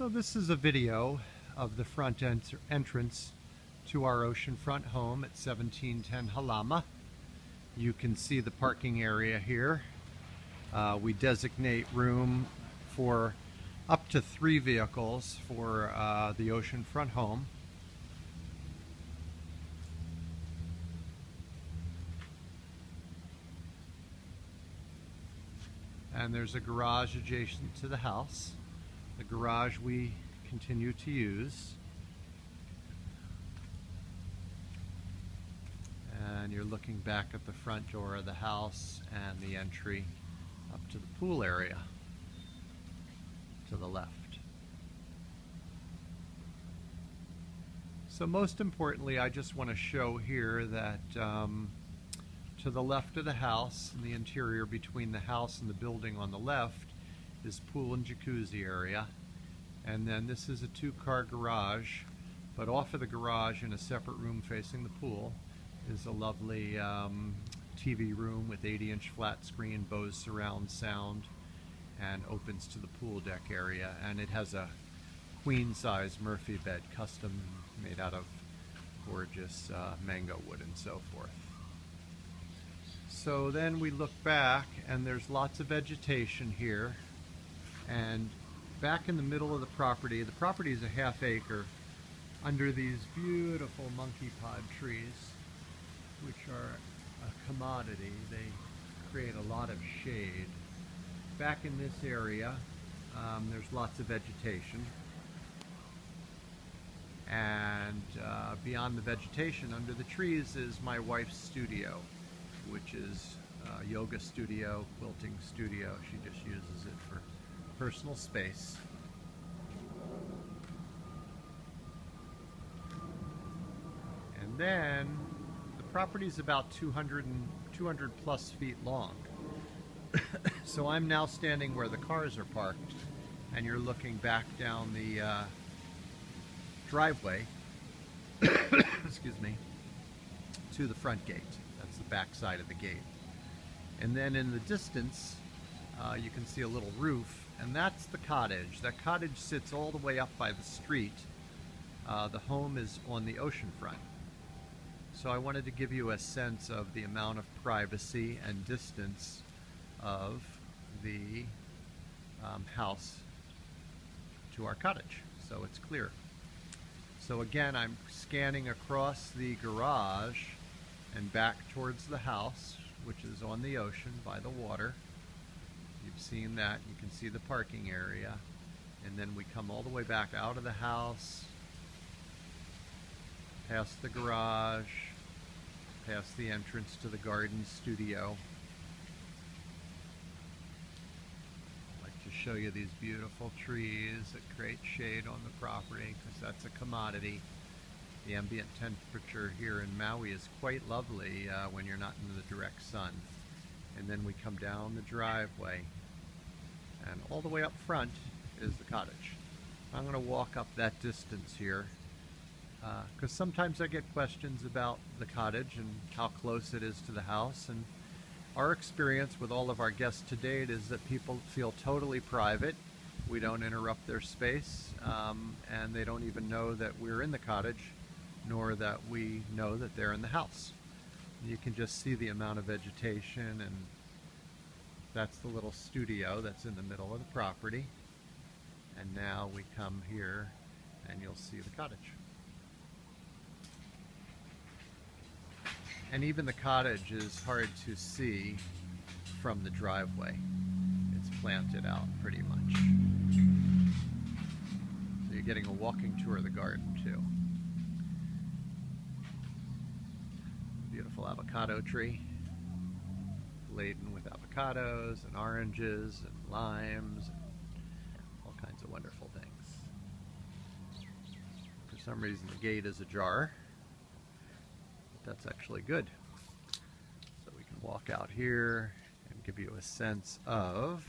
So this is a video of the front entrance to our oceanfront home at 1710 Halama. You can see the parking area here. We designate room for up to 3 vehicles for the oceanfront home. And there's a garage adjacent to the house. The garage we continue to use. And you're looking back at the front door of the house and the entry up to the pool area to the left. So most importantly, I just want to show here that to the left of the house, in the interior between the house and the building on the left, is pool and jacuzzi area. And then this is a 2-car garage, but off of the garage in a separate room facing the pool is a lovely TV room with 80-inch flat screen, Bose surround sound, and opens to the pool deck area. And it has a queen-size Murphy bed, custom made out of gorgeous mango wood and so forth. So then we look back and there's lots of vegetation here, and back in the middle of the property is a ½ acre under these beautiful monkey pod trees, which are a commodity. They create a lot of shade. Back in this area there's lots of vegetation, and beyond the vegetation under the trees is my wife's studio, which is a yoga studio, quilting studio. She just uses it for personal space. And then the property is about 200 plus feet long. So I'm now standing where the cars are parked, and you're looking back down the driveway excuse me, to the front gate. That's the back side of the gate. And then in the distance you can see a little roof, and that's the cottage. That cottage sits all the way up by the street. The home is on the oceanfront. So I wanted to give you a sense of the amount of privacy and distance of the house to our cottage, so it's clear. So again, I'm scanning across the garage and back towards the house, which is on the ocean by the water. You've seen that. You can see the parking area. And then we come all the way back out of the house, past the garage, past the entrance to the garden studio. I'd like to show you these beautiful trees that create shade on the property, because that's a commodity. The ambient temperature here in Maui is quite lovely when you're not in the direct sun. And then we come down the driveway, and all the way up front is the cottage. I'm going to walk up that distance here because sometimes I get questions about the cottage and how close it is to the house. And our experience with all of our guests to date is that people feel totally private. We don't interrupt their space, and they don't even know that we're in the cottage, nor that we know that they're in the house. You can just see the amount of vegetation, and that's the little studio that's in the middle of the property. And now we come here and you'll see the cottage. And even the cottage is hard to see from the driveway. It's planted out pretty much. So you're getting a walking tour of the garden too. Beautiful avocado tree, laden with avocados and oranges and limes and all kinds of wonderful things. For some reason the gate is ajar, but that's actually good. So we can walk out here and give you a sense of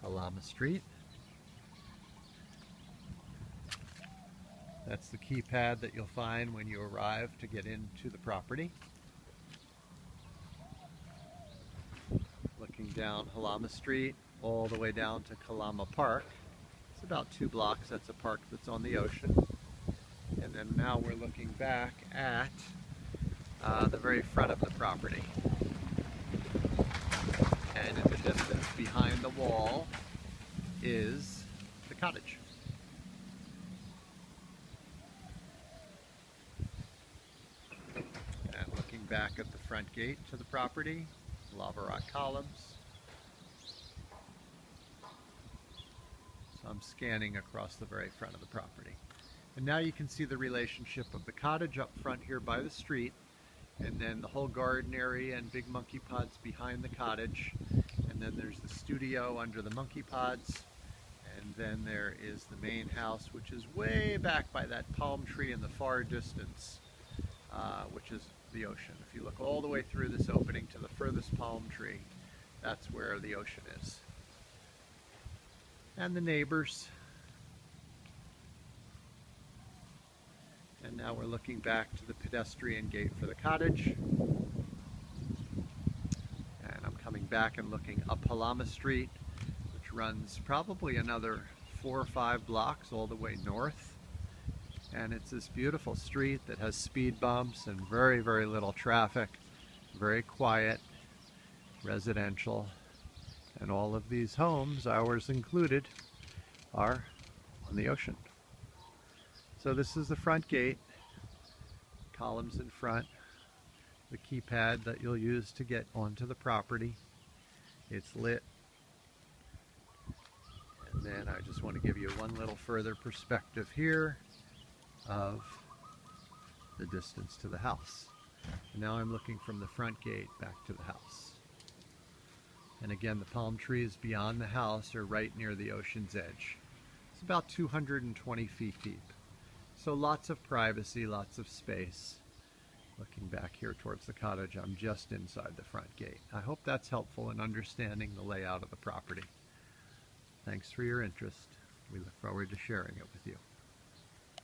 Halama Street. That's the keypad that you'll find when you arrive to get into the property. Looking down Halama Street all the way down to Kalama Park. It's about 2 blocks. That's a park that's on the ocean. And then now we're looking back at the very front of the property. And in the distance behind the wall is the cottage. And looking back at the front gate to the property, lava rock columns. So I'm scanning across the very front of the property. And now you can see the relationship of the cottage up front here by the street, and then the whole garden area and big monkey pods behind the cottage. And then there's the studio under the monkey pods. And then there is the main house, which is way back by that palm tree in the far distance, which is the ocean. If you look all the way through this opening to the furthest palm tree, that's where the ocean is. And the neighbors. And now we're looking back to the pedestrian gate for the cottage. And I'm coming back and looking up Halama Street, which runs probably another 4 or 5 blocks all the way north. And it's this beautiful street that has speed bumps and very, very little traffic, very quiet, residential. And all of these homes, ours included, are on the ocean. So this is the front gate, columns in front, the keypad that you'll use to get onto the property. It's lit. And then I just want to give you one little further perspective here of the distance to the house. And now I'm looking from the front gate back to the house. And again, the palm trees beyond the house are right near the ocean's edge. It's about 220 feet deep. So lots of privacy, lots of space. Looking back here towards the cottage, I'm just inside the front gate. I hope that's helpful in understanding the layout of the property. Thanks for your interest. We look forward to sharing it with you.